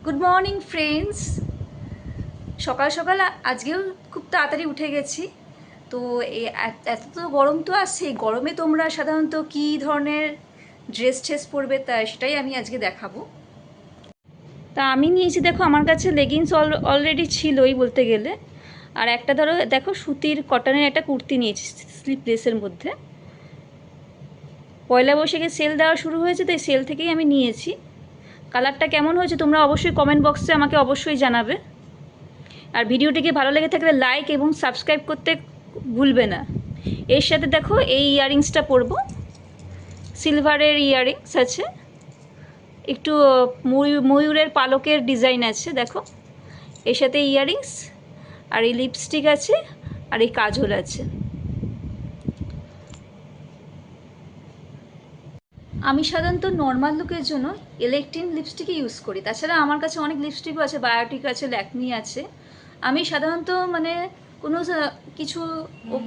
Good morning friends. সকাল সকাল আজকেও খুব তাড়াতাড়ি উঠে গেছি। তো এত তো গরম তো আসছে, গরমে তোমরা সাধারণত কী ধরনের ড্রেস পরবে সেটাই আমি আজকে দেখাবো। তা আমি নিয়েছি, দেখো আমার কাছে লেগিংস অলরেডি ছিলই বলতে গেলে। আর একটা দেখো সুতির কটনের একটা কুর্তি নিয়েছি স্লিপলেসের মধ্যে। পয়লা বৈশাখে সেল দেওয়া শুরু হয়েছে, তাই সেল থেকেই আমি নিয়েছি। কালারটা কেমন হয়েছে তোমরা অবশ্যই কমেন্ট বক্সে আমাকে অবশ্যই জানাবে। আর ভিডিওটিকে ভালো লেগে থাকলে লাইক এবং সাবস্ক্রাইব করতে ভুলবে না। এর সাথে দেখো এই ইয়াররিংসটা পরবো, সিলভারের ইয়াররিংস আছে, একটু ময়ূরের পালকের ডিজাইন আছে দেখো। এর সাথে ইয়াররিংস আর এই লিপস্টিক আছে আর এই কাজল আছে। আমি সাধারণত নর্মাল লুকের জন্য ইলেকট্রিন লিপস্টিকই ইউজ করি। তাছাড়া আমার কাছে অনেক লিপস্টিকও আছে, বায়োটিক আছে, ল্যাকমি আছে। আমি সাধারণত কোনো কিছু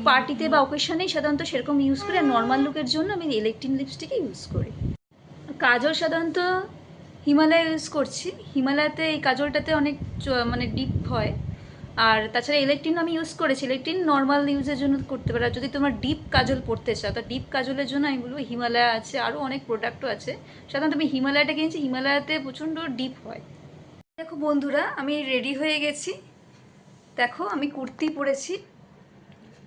পার্টিতে বা ওকেশনেই সাধারণত সেরকম ইউজ করি। আর নর্মাল লুকের জন্য আমি ইলেকট্রিন লিপস্টিকই ইউজ করি। কাজল সাধারণত হিমালয় ইউজ করছি। হিমালয়াতে এই কাজলটাতে অনেক ডিপ হয়। আর তাছাড়া ইলেকট্রিন আমি ইউজ করেছি, ইলেকট্রিন নর্মাল ইউজের জন্য করতে পারো। আর যদি তোমার ডিপ কাজল পড়তে চাও, তো ডিপ কাজলের জন্য আমি বলবো হিমালয়া আছে, আরও অনেক প্রোডাক্টও আছে। সাধারণত আমি হিমালয়াটা কিনেছি, হিমালয়াতে প্রচণ্ড ডিপ হয়। দেখো বন্ধুরা, আমি রেডি হয়ে গেছি। দেখো আমি কুর্তি পরেছি,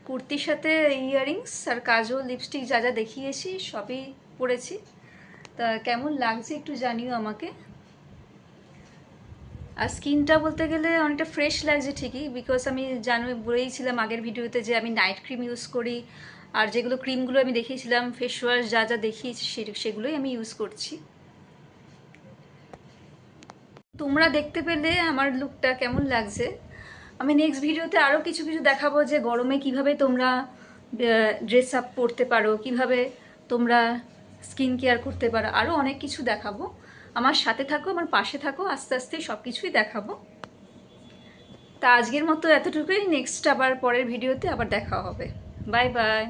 কুর্তির সাথে ইয়াররিংস আর কাজল লিপস্টিক যা যা দেখিয়েছি সবই পরেছি। তা কেমন লাগছে একটু জানিও আমাকে। আর স্কিনটা বলতে গেলে অনেকটা ফ্রেশ লাগছে ঠিকই, বিকজ আমি বলেইছিলাম আগের ভিডিওতে যে আমি নাইট ক্রিম ইউজ করি। আর যেগুলো ক্রিমগুলো আমি দেখিয়েছিলাম, ফেস ওয়াশ যা যা দেখিয়েছি সেগুলোই আমি ইউজ করছি। তোমরা দেখতে পেলে আমার লুকটা কেমন লাগছে। আমি নেক্সট ভিডিওতে আরও কিছু কিছু দেখাবো, যে গরমে কিভাবে তোমরা ড্রেস আপ পরতে পারো, কিভাবে তোমরা স্কিন কেয়ার করতে পারো, আরও অনেক কিছু দেখাবো। আমার সাথে থাকো, আমার পাশে থাকো, আস্তে আস্তে সব কিছুই দেখাবো। তা আজকের মতো এতটুকুই, নেক্সট আবার পরের ভিডিওতে আবার দেখা হবে। Bye bye.